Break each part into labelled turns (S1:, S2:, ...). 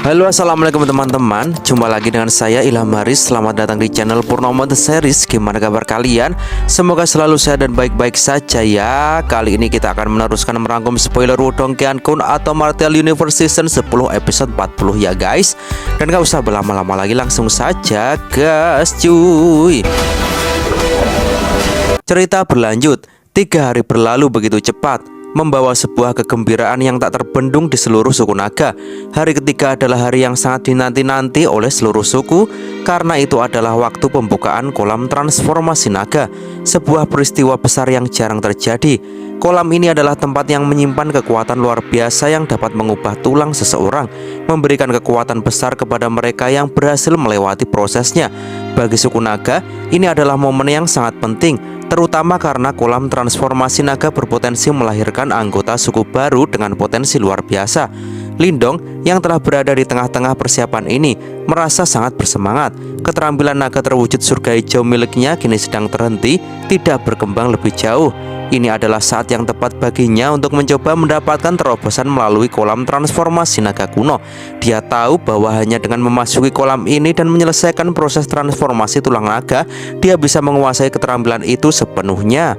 S1: Halo, assalamualaikum teman-teman. Jumpa lagi dengan saya Ilham Haris. Selamat datang di channel Purnomo The Series. Gimana kabar kalian? Semoga selalu sehat dan baik-baik saja ya. Kali ini kita akan meneruskan merangkum spoiler Wudong Qiankun atau Martial Universe Season 10 episode 40 ya guys. Dan gak usah berlama-lama lagi, langsung saja gas cuy. Cerita berlanjut. 3 hari berlalu begitu cepat, membawa sebuah kegembiraan yang tak terbendung di seluruh suku naga. Hari ketiga adalah hari yang sangat dinanti-nanti oleh seluruh suku, karena itu adalah waktu pembukaan kolam transformasi naga. Sebuah peristiwa besar yang jarang terjadi. Kolam ini adalah tempat yang menyimpan kekuatan luar biasa yang dapat mengubah tulang seseorang, memberikan kekuatan besar kepada mereka yang berhasil melewati prosesnya. Bagi suku naga, ini adalah momen yang sangat penting, terutama karena kolam transformasi naga berpotensi melahirkan anggota suku baru dengan potensi luar biasa. Lindong yang telah berada di tengah-tengah persiapan ini merasa sangat bersemangat. Keterampilan naga terwujud surga hijau miliknya kini sedang terhenti, tidak berkembang lebih jauh. Ini adalah saat yang tepat baginya untuk mencoba mendapatkan terobosan melalui kolam transformasi naga kuno. Dia tahu bahwa hanya dengan memasuki kolam ini dan menyelesaikan proses transformasi tulang naga, dia bisa menguasai keterampilan itu sepenuhnya.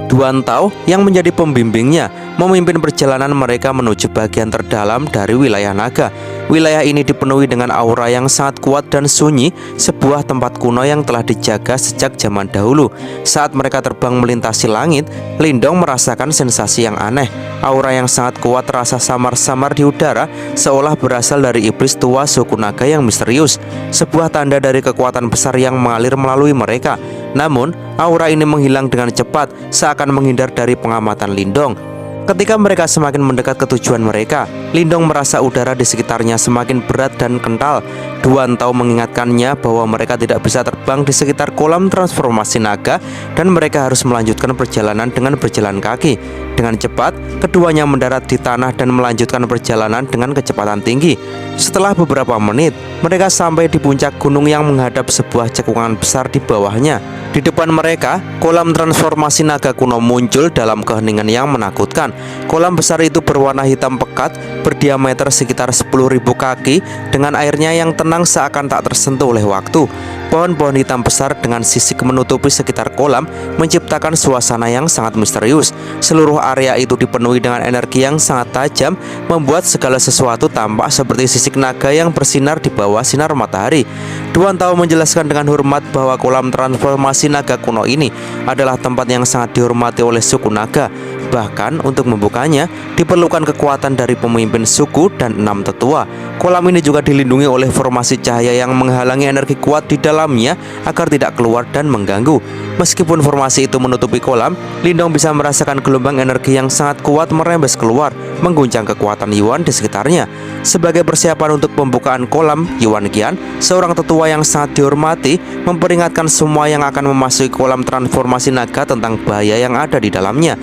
S1: Duan Tao yang menjadi pembimbingnya memimpin perjalanan mereka menuju bagian terdalam dari wilayah naga. Wilayah ini dipenuhi dengan aura yang sangat kuat dan sunyi, sebuah tempat kuno yang telah dijaga sejak zaman dahulu. Saat mereka terbang melintasi langit, Lindong merasakan sensasi yang aneh. Aura yang sangat kuat terasa samar-samar di udara, seolah berasal dari iblis tua suku naga yang misterius. Sebuah tanda dari kekuatan besar yang mengalir melalui mereka. Namun, aura ini menghilang dengan cepat, seakan menghindar dari pengamatan Lindong. Ketika mereka semakin mendekat ke tujuan mereka, Lindong merasa udara di sekitarnya semakin berat dan kental. Duan Tao mengingatkannya bahwa mereka tidak bisa terbang di sekitar kolam transformasi naga dan mereka harus melanjutkan perjalanan dengan berjalan kaki. Dengan cepat, keduanya mendarat di tanah dan melanjutkan perjalanan dengan kecepatan tinggi. Setelah beberapa menit, mereka sampai di puncak gunung yang menghadap sebuah cekungan besar di bawahnya. Di depan mereka, kolam transformasi naga kuno muncul dalam keheningan yang menakutkan. Kolam besar itu berwarna hitam pekat, berdiameter sekitar 10.000 kaki, dengan airnya yang tenang seakan tak tersentuh oleh waktu. Pohon-pohon hitam besar dengan sisik menutupi sekitar kolam menciptakan suasana yang sangat misterius. Seluruh area itu dipenuhi dengan energi yang sangat tajam, membuat segala sesuatu tampak seperti sisik naga yang bersinar di bawah sinar matahari. Duan Tao menjelaskan dengan hormat bahwa kolam transformasi naga kuno ini adalah tempat yang sangat dihormati oleh suku naga. Bahkan untuk membukanya diperlukan kekuatan dari pemimpin suku dan 6 tetua. Kolam ini juga dilindungi oleh formasi cahaya yang menghalangi energi kuat di dalamnya agar tidak keluar dan mengganggu. Meskipun formasi itu menutupi kolam, Lindong bisa merasakan gelombang energi yang sangat kuat merembes keluar, mengguncang kekuatan Yuan di sekitarnya. Sebagai persiapan untuk pembukaan kolam, Yuan Qian, seorang tetua yang sangat dihormati, memperingatkan semua yang akan memasuki kolam transformasi naga tentang bahaya yang ada di dalamnya.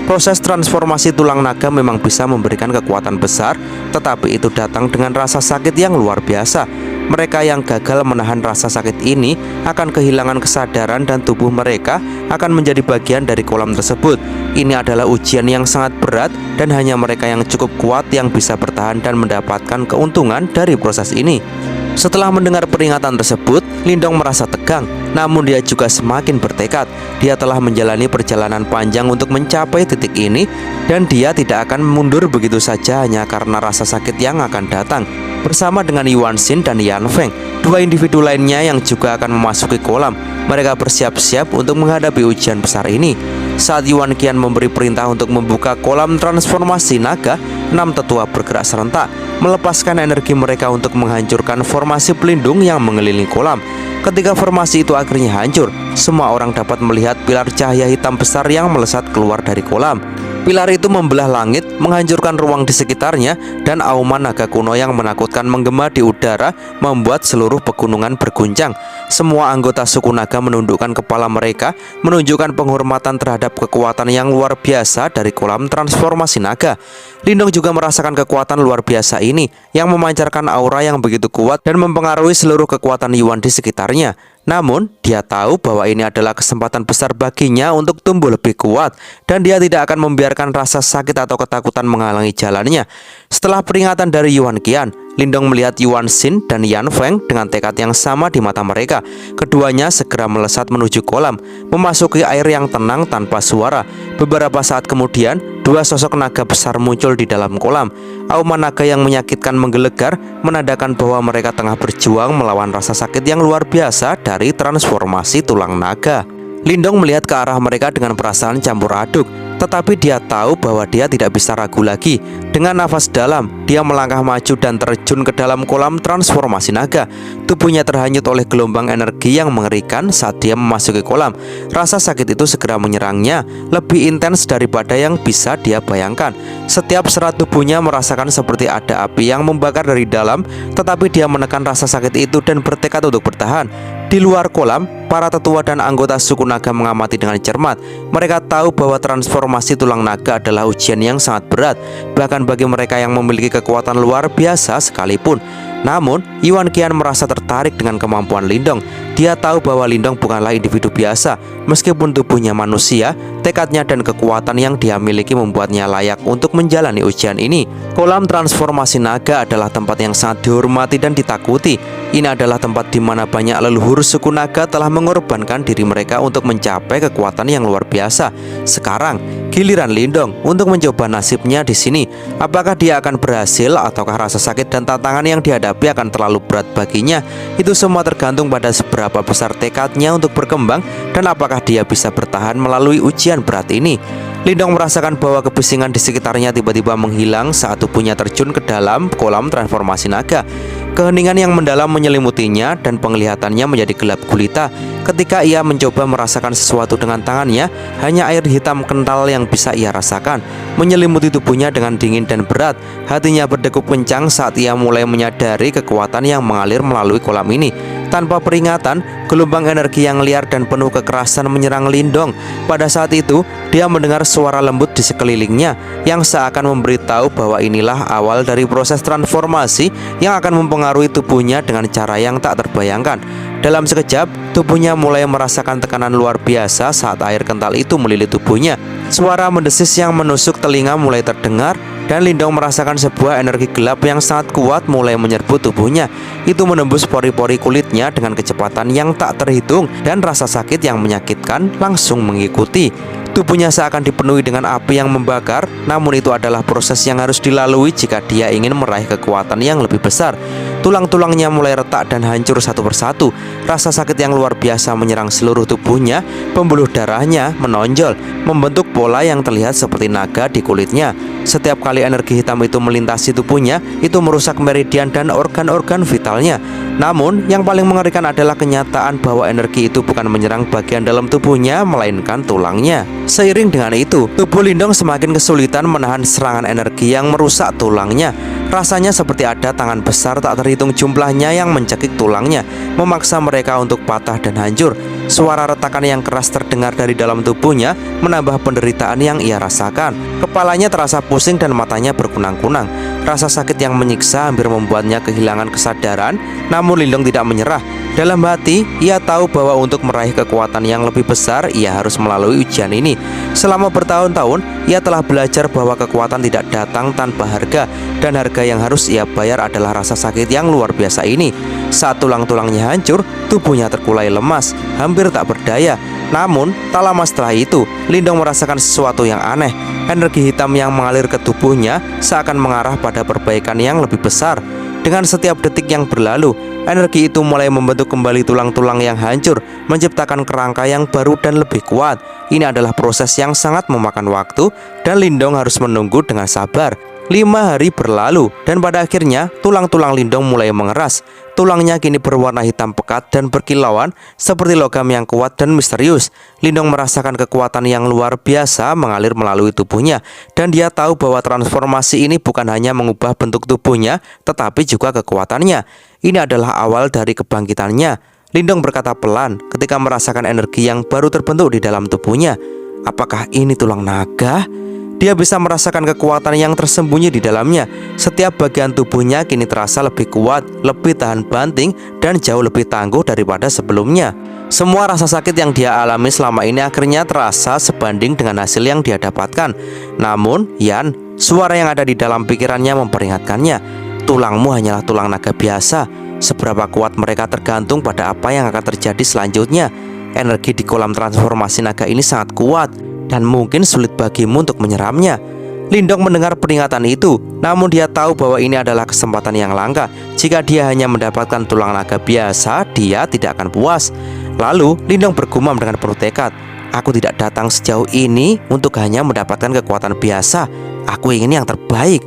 S1: Proses transformasi tulang naga memang bisa memberikan kekuatan besar, tetapi itu datang dengan rasa sakit yang luar biasa. Mereka yang gagal menahan rasa sakit ini akan kehilangan kesadaran dan tubuh mereka akan menjadi bagian dari kolam tersebut. Ini adalah ujian yang sangat berat dan hanya mereka yang cukup kuat yang bisa bertahan dan mendapatkan keuntungan dari proses ini. Setelah mendengar peringatan tersebut, Lindong merasa tegang, namun dia juga semakin bertekad. Dia telah menjalani perjalanan panjang untuk mencapai titik ini, dan dia tidak akan mundur begitu saja hanya karena rasa sakit yang akan datang. Bersama dengan Yuan Xin dan Yan Feng, 2 individu lainnya yang juga akan memasuki kolam, mereka bersiap-siap untuk menghadapi ujian besar ini. Saat Yuan Qian memberi perintah untuk membuka kolam transformasi naga, 6 tetua bergerak serentak, melepaskan energi mereka untuk menghancurkan formasi pelindung yang mengelilingi kolam. Ketika formasi itu akhirnya hancur, semua orang dapat melihat pilar cahaya hitam besar yang melesat keluar dari kolam. Pilar itu membelah langit, menghancurkan ruang di sekitarnya, dan auman naga kuno yang menakutkan menggema di udara membuat seluruh pegunungan berguncang. Semua anggota suku naga menundukkan kepala mereka, menunjukkan penghormatan terhadap kekuatan yang luar biasa dari kolam transformasi naga. Lindong juga merasakan kekuatan luar biasa ini yang memancarkan aura yang begitu kuat dan mempengaruhi seluruh kekuatan Yuan di sekitarnya. Namun, dia tahu bahwa ini adalah kesempatan besar baginya untuk tumbuh lebih kuat dan dia tidak akan membiarkan rasa sakit atau ketakutan menghalangi jalannya. Setelah peringatan dari Yuan Qian, Lindong melihat Yuan Xin dan Yan Feng dengan tekad yang sama di mata mereka. Keduanya segera melesat menuju kolam, memasuki air yang tenang tanpa suara. Beberapa saat kemudian, dua sosok naga besar muncul di dalam kolam. Auman naga yang menyakitkan menggelegar, menandakan bahwa mereka tengah berjuang melawan rasa sakit yang luar biasa dari transformasi tulang naga. Lindong melihat ke arah mereka dengan perasaan campur aduk, tetapi dia tahu bahwa dia tidak bisa ragu lagi. Dengan nafas dalam, dia melangkah maju dan terjun ke dalam kolam transformasi naga. Tubuhnya terhanyut oleh gelombang energi yang mengerikan saat dia memasuki kolam. Rasa sakit itu segera menyerangnya, lebih intens daripada yang bisa dia bayangkan. Setiap serat tubuhnya merasakan seperti ada api yang membakar dari dalam, tetapi dia menekan rasa sakit itu dan bertekad untuk bertahan. Di luar kolam, para tetua dan anggota suku naga mengamati dengan cermat. Mereka tahu bahwa transformasi tulang naga adalah ujian yang sangat berat, bahkan bagi mereka yang memiliki kekuatan luar biasa sekalipun. Namun, Yuan Qian merasa tertarik dengan kemampuan Lindong. Dia tahu bahwa Lindong bukanlah individu biasa. Meskipun tubuhnya manusia, tekadnya dan kekuatan yang dia miliki membuatnya layak untuk menjalani ujian ini. Kolam transformasi naga adalah tempat yang sangat dihormati dan ditakuti. Ini adalah tempat di mana banyak leluhur suku naga telah mengorbankan diri mereka untuk mencapai kekuatan yang luar biasa. Sekarang, giliran Lindong untuk mencoba nasibnya di sini. Apakah dia akan berhasil ataukah rasa sakit dan tantangan yang dihadapi akan terlalu berat baginya? Itu semua tergantung pada seberapa besar tekadnya untuk berkembang dan apakah dia bisa bertahan melalui ujian berat ini. Lindong merasakan bahwa kebisingan di sekitarnya tiba-tiba menghilang saat tubuhnya terjun ke dalam kolam transformasi naga. Keheningan yang mendalam menyelimutinya dan penglihatannya menjadi gelap gulita. Ketika ia mencoba merasakan sesuatu dengan tangannya, hanya air hitam kental yang bisa ia rasakan, menyelimuti tubuhnya dengan dingin dan berat. Hatinya berdegup kencang saat ia mulai menyadari kekuatan yang mengalir melalui kolam ini. Tanpa peringatan, gelombang energi yang liar dan penuh kekerasan menyerang Lindong. Pada saat itu, dia mendengar suara lembut di sekelilingnya yang seakan memberitahu bahwa inilah awal dari proses transformasi yang akan mempengaruhi tubuhnya dengan cara yang tak terbayangkan. Dalam sekejap, tubuhnya mulai merasakan tekanan luar biasa saat air kental itu melilit tubuhnya. Suara mendesis yang menusuk telinga mulai terdengar dan Lindong merasakan sebuah energi gelap yang sangat kuat mulai menyerbu tubuhnya. Itu menembus pori-pori kulitnya dengan kecepatan yang tak terhitung dan rasa sakit yang menyakitkan langsung mengikuti. Tubuhnya seakan dipenuhi dengan api yang membakar, namun itu adalah proses yang harus dilalui jika dia ingin meraih kekuatan yang lebih besar. Tulang-tulangnya mulai retak dan hancur satu persatu. Rasa sakit yang luar biasa menyerang seluruh tubuhnya. Pembuluh darahnya menonjol, membentuk pola yang terlihat seperti naga di kulitnya. Setiap kali energi hitam itu melintasi tubuhnya, itu merusak meridian dan organ-organ vitalnya. Namun, yang paling mengerikan adalah kenyataan bahwa energi itu bukan menyerang bagian dalam tubuhnya, melainkan tulangnya. Seiring dengan itu, tubuh Lindong semakin kesulitan menahan serangan energi yang merusak tulangnya. Rasanya seperti ada tangan besar tak terhitung jumlahnya yang mencekik tulangnya, memaksa mereka untuk patah dan hancur. Suara retakan yang keras terdengar dari dalam tubuhnya, menambah penderitaan yang ia rasakan. Kepalanya terasa pusing dan matanya berkunang-kunang. Rasa sakit yang menyiksa hampir membuatnya kehilangan kesadaran. Namun Lindong tidak menyerah. Dalam hati, ia tahu bahwa untuk meraih kekuatan yang lebih besar, ia harus melalui ujian ini. Selama bertahun-tahun, ia telah belajar bahwa kekuatan tidak datang tanpa harga, dan harga yang harus ia bayar adalah rasa sakit yang luar biasa ini. Saat tulang-tulangnya hancur, tubuhnya terkulai lemas, hampir tak berdaya. Namun, tak lama setelah itu, Lindong merasakan sesuatu yang aneh. Energi hitam yang mengalir ke tubuhnya seakan mengarah pada perbaikan yang lebih besar. Dengan setiap detik yang berlalu, energi itu mulai membentuk kembali tulang-tulang yang hancur, menciptakan kerangka yang baru dan lebih kuat. Ini adalah proses yang sangat memakan waktu, dan Lindong harus menunggu dengan sabar. 5 hari berlalu, dan pada akhirnya tulang-tulang Lindong mulai mengeras. Tulangnya kini berwarna hitam pekat dan berkilauan seperti logam yang kuat dan misterius. Lindong merasakan kekuatan yang luar biasa mengalir melalui tubuhnya, dan dia tahu bahwa transformasi ini bukan hanya mengubah bentuk tubuhnya, tetapi juga kekuatannya. Ini adalah awal dari kebangkitannya. Lindong berkata pelan ketika merasakan energi yang baru terbentuk di dalam tubuhnya. Apakah ini tulang naga? Dia bisa merasakan kekuatan yang tersembunyi di dalamnya. Setiap bagian tubuhnya kini terasa lebih kuat, lebih tahan banting, dan jauh lebih tangguh daripada sebelumnya. Semua rasa sakit yang dia alami selama ini akhirnya terasa sebanding dengan hasil yang dia dapatkan. Namun, Yan, suara yang ada di dalam pikirannya memperingatkannya, tulangmu hanyalah tulang naga biasa. Seberapa kuat mereka tergantung pada apa yang akan terjadi selanjutnya. Energi di kolam transformasi naga ini sangat kuat dan mungkin sulit bagimu untuk menyeramnya. Lindong mendengar peringatan itu, namun dia tahu bahwa ini adalah kesempatan yang langka. Jika dia hanya mendapatkan tulang naga biasa, dia tidak akan puas. Lalu Lindong bergumam dengan penuh tekad, aku tidak datang sejauh ini untuk hanya mendapatkan kekuatan biasa. Aku ingin yang terbaik.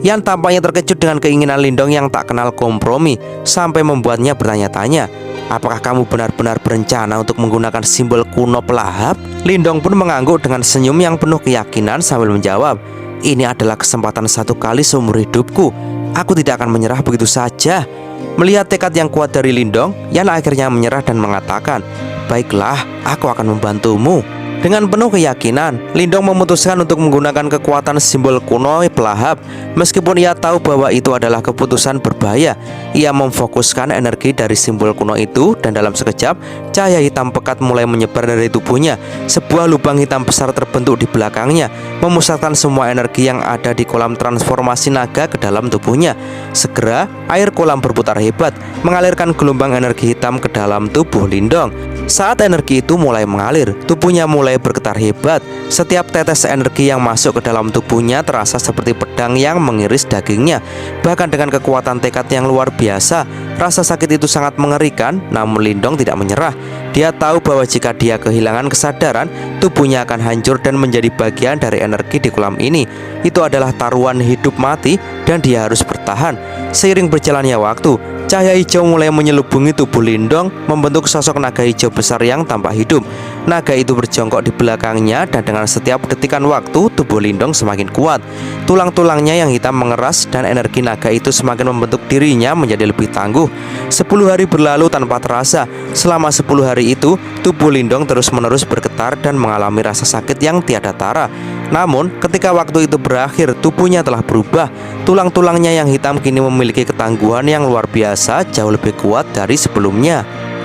S1: Yan tampaknya terkejut dengan keinginan Lindong yang tak kenal kompromi, sampai membuatnya bertanya-tanya, apakah kamu benar-benar berencana untuk menggunakan simbol kuno pelahap? Lindong pun mengangguk dengan senyum yang penuh keyakinan sambil menjawab, ini adalah kesempatan satu kali seumur hidupku. Aku tidak akan menyerah begitu saja. Melihat tekad yang kuat dari Lindong, Yan akhirnya menyerah dan mengatakan, baiklah, aku akan membantumu. Dengan penuh keyakinan, Lindong memutuskan untuk menggunakan kekuatan simbol kuno pelahap. Meskipun ia tahu bahwa itu adalah keputusan berbahaya, ia memfokuskan energi dari simbol kuno itu, dan dalam sekejap, cahaya hitam pekat mulai menyebar dari tubuhnya. Sebuah lubang hitam besar terbentuk di belakangnya, memusatkan semua energi yang ada di kolam transformasi naga ke dalam tubuhnya. Segera, air kolam berputar hebat, mengalirkan gelombang energi hitam ke dalam tubuh Lindong. Saat energi itu mulai mengalir, tubuhnya mulai bergetar hebat. Setiap tetes energi yang masuk ke dalam tubuhnya terasa seperti pedang yang mengiris dagingnya. Bahkan dengan kekuatan tekad yang luar biasa, rasa sakit itu sangat mengerikan. Namun Lindong tidak menyerah. Dia tahu bahwa jika dia kehilangan kesadaran, tubuhnya akan hancur dan menjadi bagian dari energi di kolam ini. Itu adalah taruhan hidup mati dan dia harus bertahan. Seiring berjalannya waktu, cahaya hijau mulai menyelubungi tubuh Lindong, membentuk sosok naga hijau besar yang tampak hidup. Naga itu berjongkok di belakangnya, dan dengan setiap detikan waktu, tubuh Lindong semakin kuat. Tulang-tulangnya yang hitam mengeras, dan energi naga itu semakin membentuk dirinya menjadi lebih tangguh. 10 hari berlalu tanpa terasa. Selama 10 hari itu, tubuh Lindong terus-menerus bergetar dan mengalami rasa sakit yang tiada tara. Namun, ketika waktu itu berakhir, tubuhnya telah berubah. Tulang-tulangnya yang hitam kini memiliki ketangguhan yang luar biasa, jauh lebih kuat dari sebelumnya.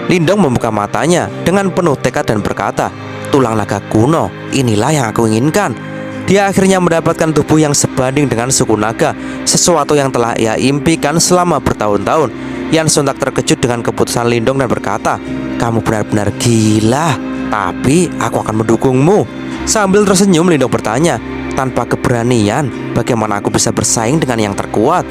S1: Lindong membuka matanya dengan penuh tekad dan berkata, tulang naga kuno, inilah yang aku inginkan. Dia akhirnya mendapatkan tubuh yang sebanding dengan suku naga, sesuatu yang telah ia impikan selama bertahun-tahun. Yan sontak terkejut dengan keputusan Lindong dan berkata, kamu benar-benar gila, tapi aku akan mendukungmu. Sambil tersenyum, Lindong bertanya, tanpa keberanian, bagaimana aku bisa bersaing dengan yang terkuat?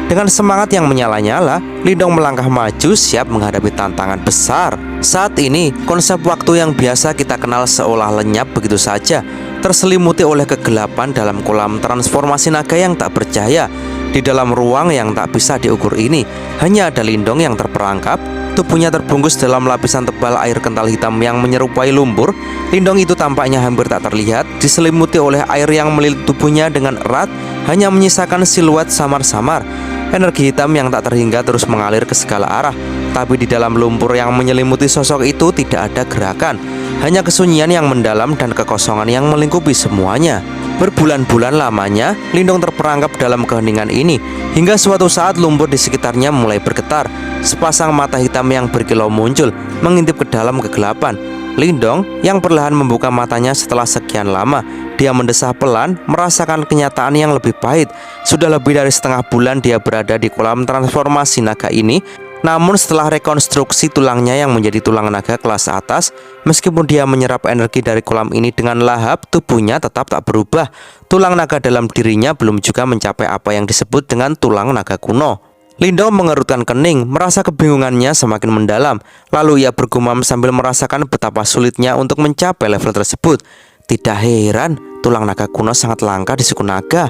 S1: Dengan semangat yang menyala-nyala, Lindong melangkah maju siap menghadapi tantangan besar. Saat ini, konsep waktu yang biasa kita kenal seolah lenyap begitu saja, terselimuti oleh kegelapan dalam kolam transformasi naga yang tak bercahaya. Di dalam ruang yang tak bisa diukur ini, hanya ada Lindong yang terperangkap. Tubuhnya terbungkus dalam lapisan tebal air kental hitam yang menyerupai lumpur. Lindong itu tampaknya hampir tak terlihat, diselimuti oleh air yang melilit tubuhnya dengan erat, hanya menyisakan siluet samar-samar. Energi hitam yang tak terhingga terus mengalir ke segala arah, tapi di dalam lumpur yang menyelimuti sosok itu tidak ada gerakan, hanya kesunyian yang mendalam dan kekosongan yang melingkupi semuanya. Berbulan-bulan lamanya, Lindong terperangkap dalam keheningan ini, hingga suatu saat lumpur di sekitarnya mulai bergetar. Sepasang mata hitam yang berkilau muncul, mengintip ke dalam kegelapan. Lindong yang perlahan membuka matanya setelah sekian lama. Dia mendesah pelan, merasakan kenyataan yang lebih pahit. Sudah lebih dari setengah bulan dia berada di kolam transformasi naga ini. Namun setelah rekonstruksi tulangnya yang menjadi tulang naga kelas atas, meskipun dia menyerap energi dari kolam ini dengan lahap, tubuhnya tetap tak berubah. Tulang naga dalam dirinya belum juga mencapai apa yang disebut dengan tulang naga kuno. Lindong mengerutkan kening, merasa kebingungannya semakin mendalam. Lalu ia bergumam sambil merasakan betapa sulitnya untuk mencapai level tersebut. Tidak heran, tulang naga kuno sangat langka di suku naga.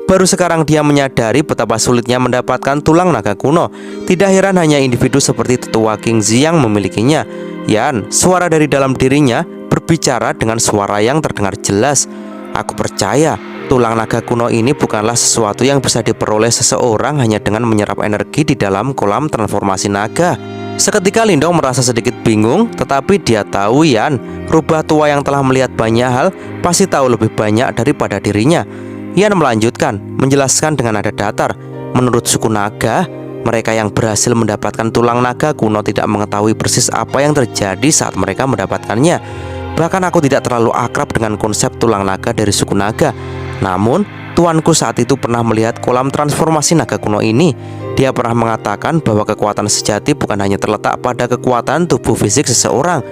S1: Baru sekarang dia menyadari betapa sulitnya mendapatkan tulang naga kuno. Tidak heran hanya individu seperti tetua King Zi yang memilikinya. Yan, suara dari dalam dirinya berbicara dengan suara yang terdengar jelas. Aku percaya tulang naga kuno ini bukanlah sesuatu yang bisa diperoleh seseorang hanya dengan menyerap energi di dalam kolam transformasi naga. Seketika Lindong merasa sedikit bingung, tetapi dia tahu Yan, rubah tua yang telah melihat banyak hal pasti tahu lebih banyak daripada dirinya. Yan melanjutkan, menjelaskan dengan nada datar. Menurut suku naga, mereka yang berhasil mendapatkan tulang naga kuno tidak mengetahui persis apa yang terjadi saat mereka mendapatkannya. Bahkan aku tidak terlalu akrab dengan konsep tulang naga dari suku naga. Namun, tuanku saat itu pernah melihat kolam transformasi naga kuno ini. Dia pernah mengatakan bahwa kekuatan sejati bukan hanya terletak pada kekuatan tubuh fisik seseorang.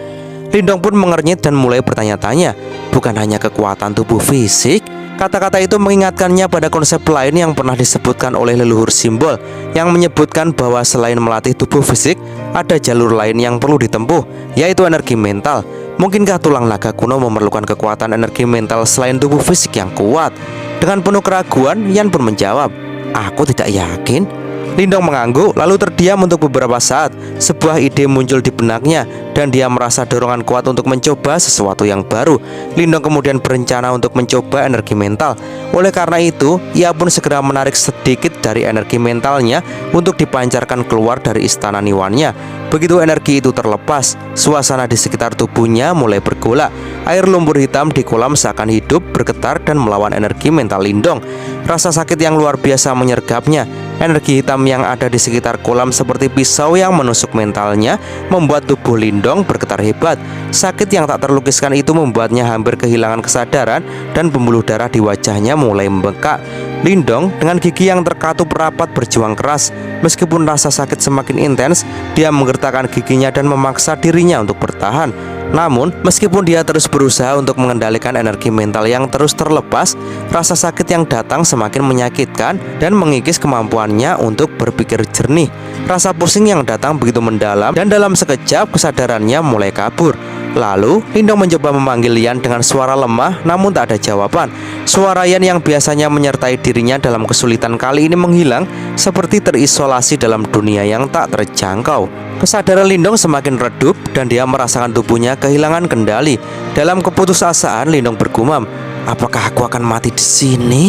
S1: Lindong pun mengernyit dan mulai bertanya-tanya, bukan hanya kekuatan tubuh fisik? Kata-kata itu mengingatkannya pada konsep lain yang pernah disebutkan oleh leluhur simbol, yang menyebutkan bahwa selain melatih tubuh fisik, ada jalur lain yang perlu ditempuh, yaitu energi mental. Mungkinkah tulang naga kuno memerlukan kekuatan energi mental selain tubuh fisik yang kuat? Dengan penuh keraguan, Yan pun menjawab, aku tidak yakin. Lindong mengangguk lalu terdiam untuk beberapa saat. Sebuah ide muncul di benaknya dan dia merasa dorongan kuat untuk mencoba sesuatu yang baru. Lindong kemudian berencana untuk mencoba energi mental. Oleh karena itu, ia pun segera menarik sedikit dari energi mentalnya untuk dipancarkan keluar dari istana Niwannya. Begitu energi itu terlepas, suasana di sekitar tubuhnya mulai bergolak. Air lumpur hitam di kolam seakan hidup, bergetar dan melawan energi mental Lindong. Rasa sakit yang luar biasa menyergapnya. Energi hitam yang ada di sekitar kolam seperti pisau yang menusuk mentalnya membuat tubuh Lindong bergetar hebat. Sakit yang tak terlukiskan itu membuatnya hampir kehilangan kesadaran dan pembuluh darah di wajahnya mulai membengkak. Lindong dengan gigi yang terkatup rapat berjuang keras. Meskipun rasa sakit semakin intens, dia menggertakkan giginya dan memaksa dirinya untuk bertahan. Namun, meskipun dia terus berusaha untuk mengendalikan energi mental yang terus terlepas, rasa sakit yang datang semakin menyakitkan dan mengikis kemampuannya untuk berpikir jernih. Rasa pusing yang datang begitu mendalam dan dalam sekejap kesadarannya mulai kabur. Lalu, Lindong mencoba memanggil Yan dengan suara lemah, namun tak ada jawaban. Suara Yan yang biasanya menyertai dirinya dalam kesulitan kali ini menghilang, seperti terisolasi dalam dunia yang tak terjangkau. Kesadaran Lindong semakin redup dan dia merasakan tubuhnya kehilangan kendali. Dalam keputusasaan, Lindong bergumam, apakah aku akan mati di sini?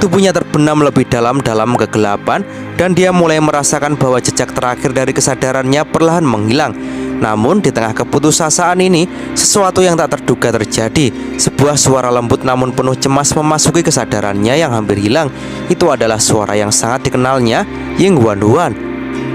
S1: Tubuhnya terbenam lebih dalam kegelapan dan dia mulai merasakan bahwa jejak terakhir dari kesadarannya perlahan menghilang. Namun di tengah keputusasaan ini, sesuatu yang tak terduga terjadi. Sebuah suara lembut namun penuh cemas memasuki kesadarannya yang hampir hilang. Itu adalah suara yang sangat dikenalnya, Ying Wanduan.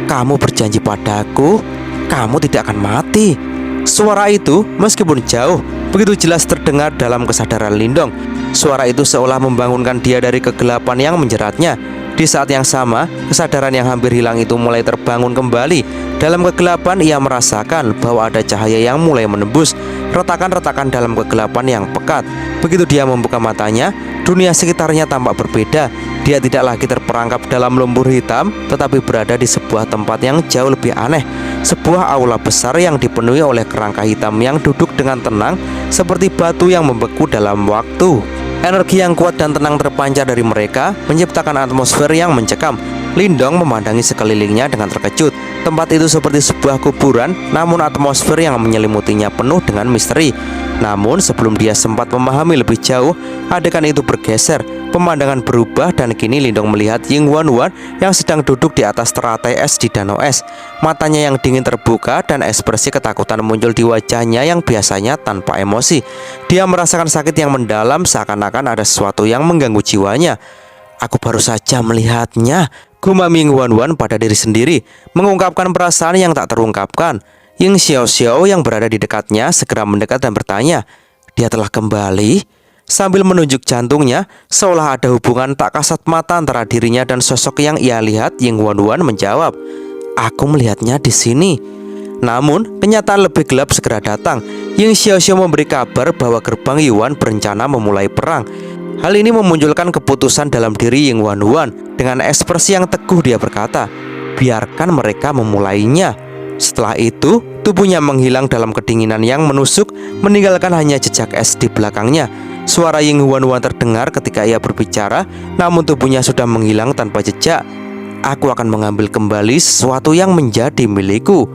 S1: Kamu berjanji padaku, kamu tidak akan mati. Suara itu meskipun jauh, begitu jelas terdengar dalam kesadaran Lindong. Suara itu seolah membangunkan dia dari kegelapan yang menjeratnya. Di saat yang sama, kesadaran yang hampir hilang itu mulai terbangun kembali. Dalam kegelapan, ia merasakan bahwa ada cahaya yang mulai menembus retakan-retakan dalam kegelapan yang pekat. Begitu dia membuka matanya, dunia sekitarnya tampak berbeda. Dia tidak lagi terperangkap dalam lumpur hitam, tetapi berada di sebuah tempat yang jauh lebih aneh. Sebuah aula besar yang dipenuhi oleh kerangka hitam yang duduk dengan tenang, seperti batu yang membeku dalam waktu. Energi yang kuat dan tenang terpancar dari mereka, menciptakan atmosfer yang mencekam. Lindong memandangi sekelilingnya dengan terkejut. Tempat itu seperti sebuah kuburan, namun atmosfer yang menyelimutinya penuh dengan misteri. Namun sebelum dia sempat memahami lebih jauh, adegan itu bergeser. Pemandangan berubah dan kini Lindong melihat Ying Wanduan yang sedang duduk di atas teratai es di danau es. Matanya yang dingin terbuka dan ekspresi ketakutan muncul di wajahnya yang biasanya tanpa emosi. Dia merasakan sakit yang mendalam, seakan-akan ada sesuatu yang mengganggu jiwanya. Aku baru saja melihatnya, gumam Ying Wanduan pada diri sendiri, mengungkapkan perasaan yang tak terungkapkan. Ying Xiaoxiao yang berada di dekatnya segera mendekat dan bertanya, dia telah kembali? Sambil menunjuk jantungnya, seolah ada hubungan tak kasat mata antara dirinya dan sosok yang ia lihat, Ying Wanduan menjawab, aku melihatnya di sini. Namun, kenyataan lebih gelap segera datang. Ying Xiaoxiao memberi kabar bahwa gerbang Yuan berencana memulai perang. Hal ini memunculkan keputusan dalam diri Ying Wanduan. Dengan ekspresi yang teguh dia berkata, biarkan mereka memulainya. Setelah itu, tubuhnya menghilang dalam kedinginan yang menusuk, meninggalkan hanya jejak es di belakangnya. Suara Ying Wanduan terdengar ketika ia berbicara, namun tubuhnya sudah menghilang tanpa jejak. Aku akan mengambil kembali sesuatu yang menjadi milikku.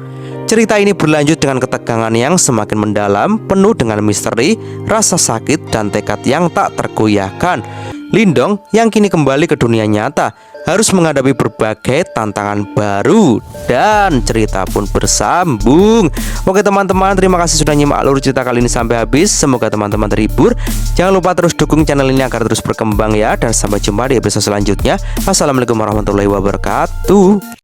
S1: Cerita ini berlanjut dengan ketegangan yang semakin mendalam, penuh dengan misteri, rasa sakit, dan tekad yang tak tergoyahkan. Lindong yang kini kembali ke dunia nyata harus menghadapi berbagai tantangan baru dan cerita pun bersambung. Oke teman-teman, terima kasih sudah nyimak alur cerita kali ini sampai habis. Semoga teman-teman terhibur. Jangan lupa terus dukung channel ini agar terus berkembang ya. Dan sampai jumpa di episode selanjutnya. Assalamualaikum warahmatullahi wabarakatuh.